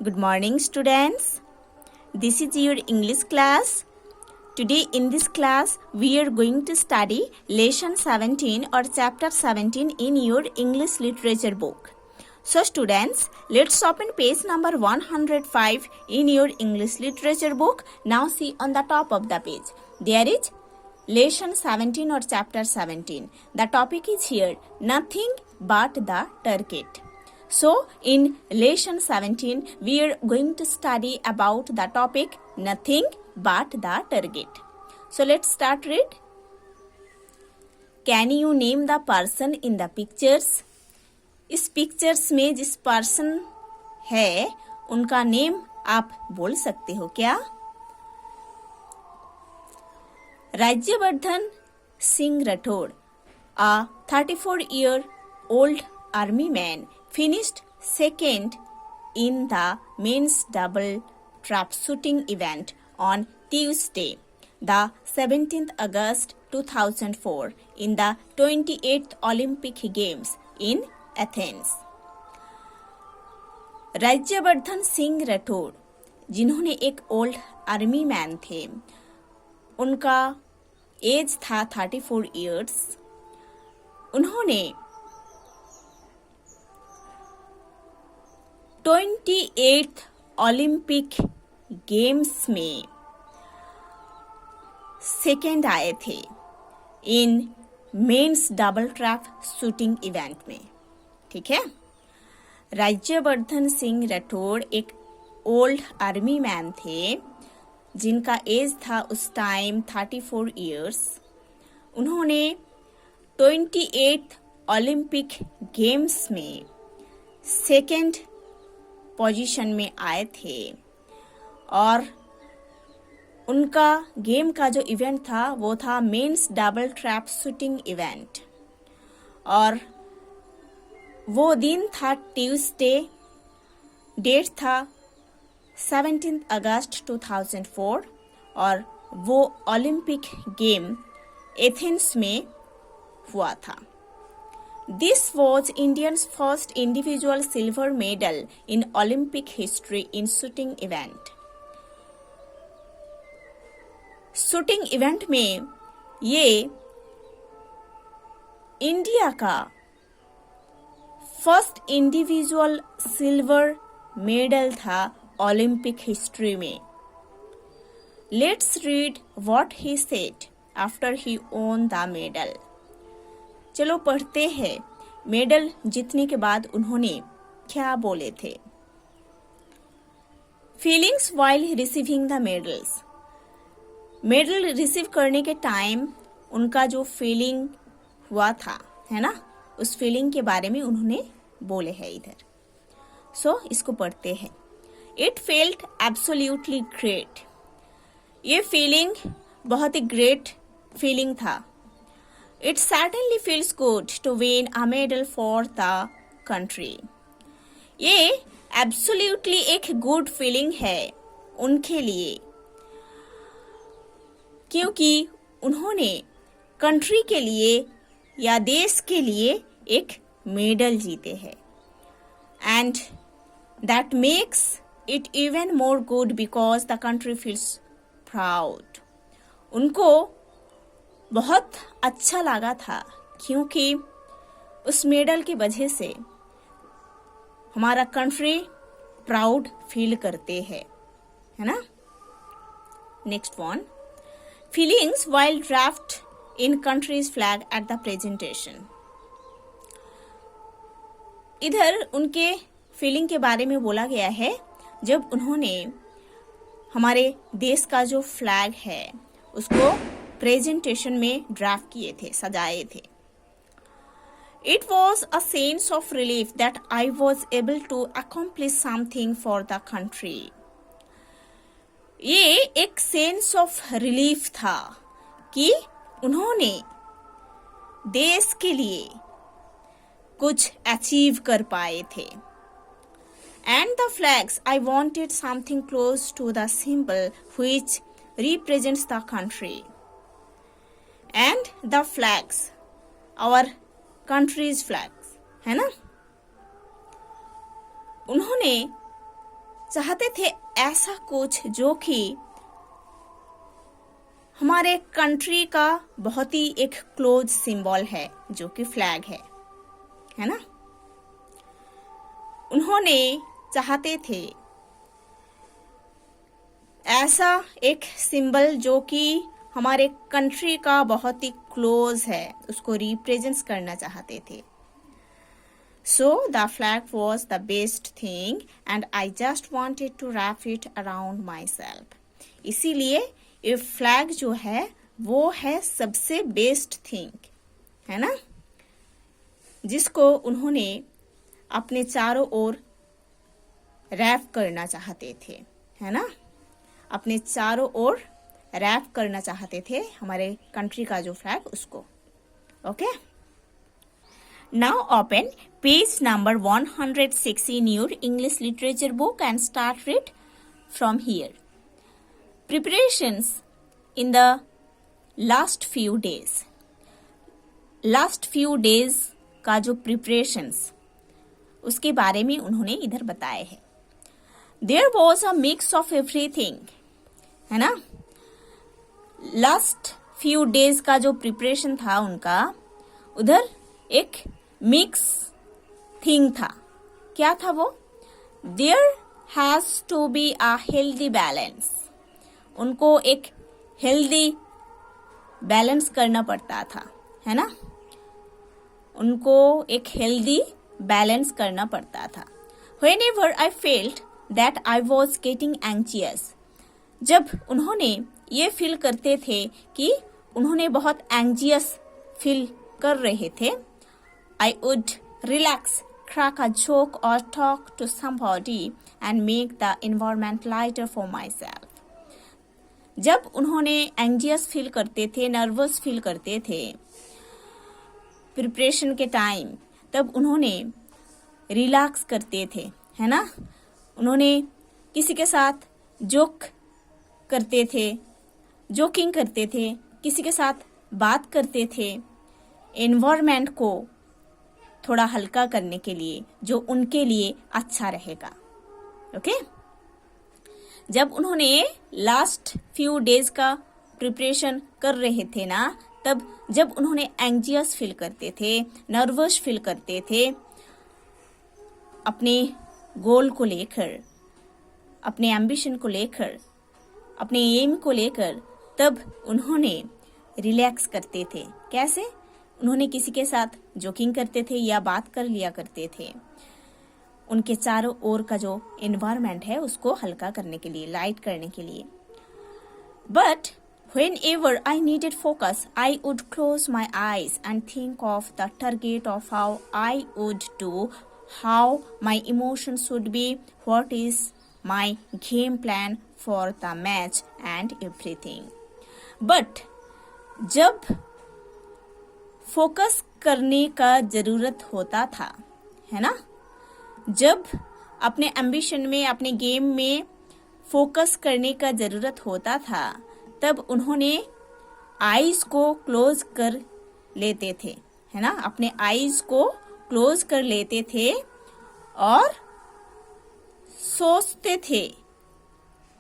Good morning, students. This is your English class. Today in this class, we are going to study lesson 17 or chapter 17 in your English literature book. So students, let's open page number 105 in your English literature book. Now see on the top of the page. There is lesson 17 or chapter 17. The topic is here, nothing but the turket. So, in lesson 17, we are going to study about the topic nothing but the target. So, let's start read. Can you name the person in the pictures? इस pictures में जिस person है उनका name आप बोल सकते हो क्या? Rajyavardhan Singh Rathore, a 34-year-old army man, finished second in the men's double trap shooting event on Tuesday, the 17th August 2004 in the 28th Olympic Games in Athens. Rajyavardhan Singh Rathore, जिन्होंने एक ओल्ड आर्मी मैन थे, उनका एज था 34 इयर्स, उन्होंने 28th ओलंपिक गेम्स में second आए थे in men's double trap shooting event में. ठीक है. राज्यवर्धन सिंह राठौड़ एक ओल्ड आर्मी मैन थे जिनका एज था उस टाइम 34 इयर्स. उन्होंने 28th ओलंपिक गेम्स में सेकेंड पोजीशन में आए थे और उनका गेम का जो इवेंट था वो था mains double trap shooting event और वो दिन था ट्यूसडे, डेट था 17 अगस्त 2004 और वो ओलंपिक गेम एथेंस में हुआ था. This was India's first individual silver medal in Olympic history in shooting event. Shooting event में ये इंडिया का फर्स्ट इंडिविजुअल सिल्वर मेडल था ओलंपिक हिस्ट्री में. Let's read what he said after he own the medal. चलो पढ़ते हैं medal जीतने के बाद उन्होंने क्या बोले थे. Feelings while receiving the medals. Medal receive करने के टाइम उनका जो फीलिंग हुआ था, है ना, उस फीलिंग के बारे में उन्होंने बोले हैं इधर. सो इसको पढ़ते हैं. It felt absolutely great. ये फीलिंग बहुत ही ग्रेट फीलिंग था. It certainly feels good to win a medal for the country. ये absolutely एक good feeling है उनके लिए क्योंकि उन्होंने कंट्री के लिए या देश के लिए एक मेडल जीते हैं. And that makes it even more good because the country feels proud. उनको बहुत अच्छा लगा था क्योंकि उस मेडल की वजह से हमारा कंट्री प्राउड फील करते हैं, है ना. Next one. Feelings while draft in countries flag at the presentation. इधर उनके फीलिंग के बारे में बोला गया है जब उन्होंने हमारे देश का जो फ्लैग है उसको प्रेजेंटेशन में ड्राफ्ट किए थे, सजाए थे. It was a sense of relief that I was able to accomplish something for the country. ये एक सेंस ऑफ रिलीफ था कि उन्होंने देश के लिए कुछ अचीव कर पाए थे. And the flags, I wanted something close to the symbol which represents the country. And the flags, our country's flags, है ना. उन्होंने चाहते थे ऐसा कुछ जो कि हमारे कंट्री का बहुत ही एक क्लोज सिंबल है, जो कि फ्लैग है ना। उन्होंने चाहते थे ऐसा एक सिंबल जो कि हमारे कंट्री का बहुत ही क्लोज है, उसको रिप्रेजेंट करना चाहते थे। So the flag was the best thing and I just wanted to wrap it around myself. इसीलिए ये फ्लैग जो है वो है सबसे बेस्ट थिंग, है ना, जिसको उन्होंने अपने चारों ओर रैप करना चाहते थे, है ना, अपने चारों ओर रैप करना चाहते थे हमारे कंट्री का जो फ्लैग उसको। Okay, now open page number 106 in your English literature book and start read from here. Preparations in the last few days. Last few days का जो preparations उसके बारे में उन्होंने इधर बताए हैं। There was a mix of everything, है ना। Last few days का जो preparation था उनका, उधर एक मिक्स थिंग था। क्या था वो? There has to be a healthy balance. उनको एक हेल्दी बैलेंस करना पड़ता था, है ना, उनको एक हेल्दी बैलेंस करना पड़ता था। Whenever I felt that I was getting anxious, जब उन्होंने ये फील करते थे कि उन्होंने बहुत एंजियस फील कर रहे थे, I would relax, crack a joke or talk to somebody and make the environment lighter for myself. जब उन्होंने एंजियस फील करते थे, नर्वस फील करते थे प्रिपरेशन के टाइम, तब उन्होंने रिलैक्स करते थे, है ना, उन्होंने किसी के साथ जोक करते थे, जोकिंग करते थे, किसी के साथ बात करते थे, एनवायरनमेंट को थोड़ा हल्का करने के लिए, जो उनके लिए अच्छा रहेगा। ओके, जब उन्होंने लास्ट फ्यू डेज का प्रिपरेशन कर रहे थे ना, तब जब उन्होंने एंजियस फील करते थे, नर्वस फील करते थे अपने गोल को लेकर, अपने एम्बिशन को लेकर, अपने एम को लेकर, तब उन्होंने रिलैक्स करते थे। कैसे? उन्होंने किसी के साथ जोकिंग करते थे या बात कर लिया करते थे, उनके चारों ओर का जो एनवायरनमेंट है उसको हल्का करने के लिए, लाइट करने के लिए। But whenever I needed focus, I would close my eyes and think of the target of how I would do, how my emotions would be, what is my game plan for the match and everything. But जब focus करने का जरूरत होता था, है ना, जब अपने एम्बिशन में, अपने गेम में फोकस करने का जरूरत होता था, तब उन्होंने आईज को क्लोज कर लेते थे, है ना, अपने आईज को क्लोज कर लेते थे और सोचते थे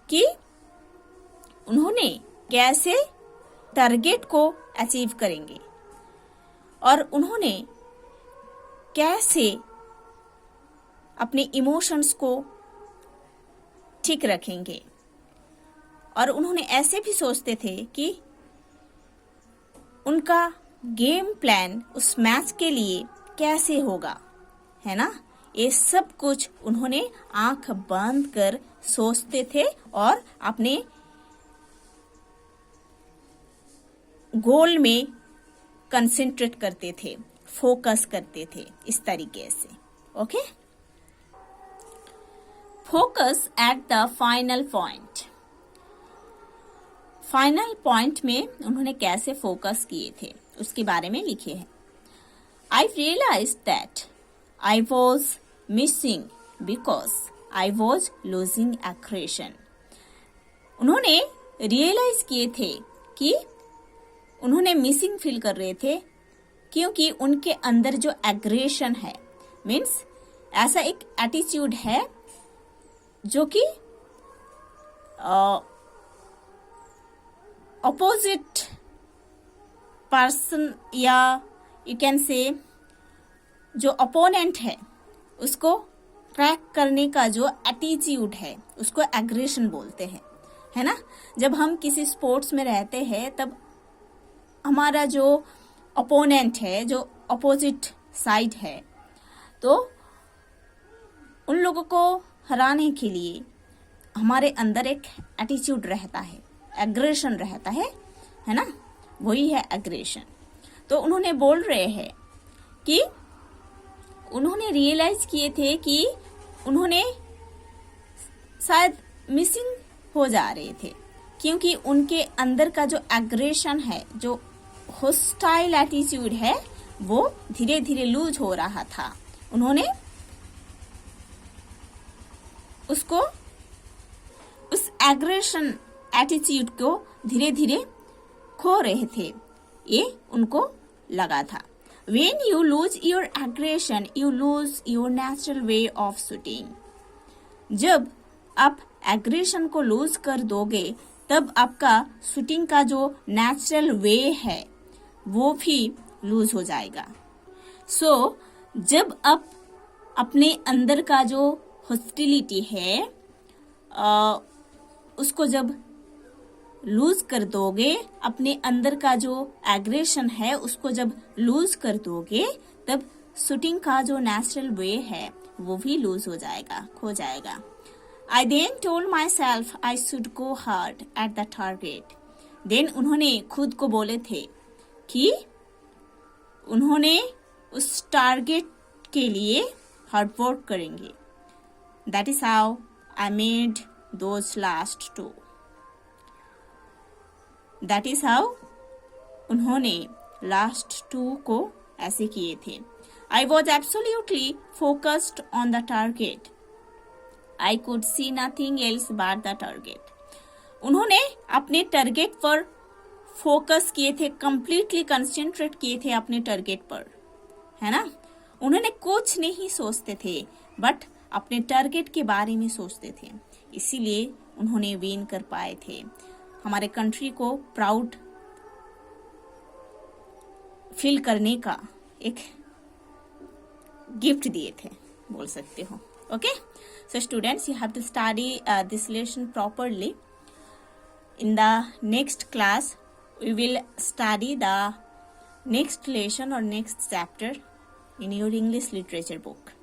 कि उन्होंने कैसे टारगेट को अचीव करेंगे और उन्होंने कैसे अपने इमोशंस को ठीक रखेंगे। और उन्होंने ऐसे भी सोचते थे कि उनका गेम प्लान उस मैच के लिए कैसे होगा, है ना, ये सब कुछ उन्होंने आंख बंद कर सोचते थे और अपने गोल में कंसंट्रेट करते थे, फोकस करते थे इस तरीके से। Okay, focus at the final point. Final point में उन्होंने कैसे फोकस किए थे उसके बारे में लिखे हैं। I realize that I was missing because I was losing aggression. उन्होंने रियलाइज किए थे कि उन्होंने मिसिंग फील कर रहे थे क्योंकि उनके अंदर जो एग्रेशन है, मीन्स ऐसा एक एटीट्यूड है जो कि ऑपोजिट पर्सन या यू कैन से जो अपोनेंट है उसको ट्रैक करने का जो एटीट्यूड है उसको एग्रेशन बोलते हैं, है ना। जब हम किसी स्पोर्ट्स में रहते हैं तब हमारा जो अपोनेंट है, जो अपोजिट साइड है, तो उन लोगों को हराने के लिए हमारे अंदर एक एटीट्यूड रहता है, एग्रेशन रहता है ना, वही है एग्रेशन। तो उन्होंने बोल रहे हैं कि उन्होंने रियलाइज किए थे कि उन्होंने शायद मिसिंग हो जा रहे थे, क्योंकि उनके अंदर का जो एग्रेशन है, जो होस्टाइल एटीट्यूड है, वो धीरे धीरे लूज हो रहा था। उन्होंने उसको, उस एग्रेशन एटीट्यूड को धीरे धीरे खो रहे थे, ये उनको लगा था। When you lose your aggression, you lose your natural way of shooting. जब आप एग्रेशन को लूज कर दोगे तब आपका शूटिंग का जो नेचुरल वे है वो भी लूज हो जाएगा। सो जब आप अपने अंदर का जो हॉस्टिलिटी है उसको जब लूज कर दोगे, अपने अंदर का जो एग्रेशन है उसको जब लूज कर दोगे, तब शूटिंग का जो नेचुरल वे है वो भी लूज हो जाएगा, खो जाएगा। I then told myself I should go hard at the target. Then उन्होंने खुद को बोले थे कि उन्होंने उस टारगेट के लिए हार्ड वर्क करेंगे। That is how I made those last two. That is how उन्होंने लास्ट 2 को ऐसे किए थे। I was absolutely focused on the target. I could see nothing else but the target. उन्होंने अपने टारगेट पर फोकस किए थे, कंप्लीटली कंसंट्रेट किए थे अपने टारगेट पर, है ना। उन्होंने कुछ नहीं सोचते थे बट अपने टारगेट के बारे में सोचते थे, इसीलिए उन्होंने विन कर पाए थे। हमारे कंट्री को प्राउड फील करने का एक गिफ्ट दिए थे, बोल सकते हो। Okay, so students, you have to study this lesson properly. In the next class we will study the next lesson और next chapter in your English literature book.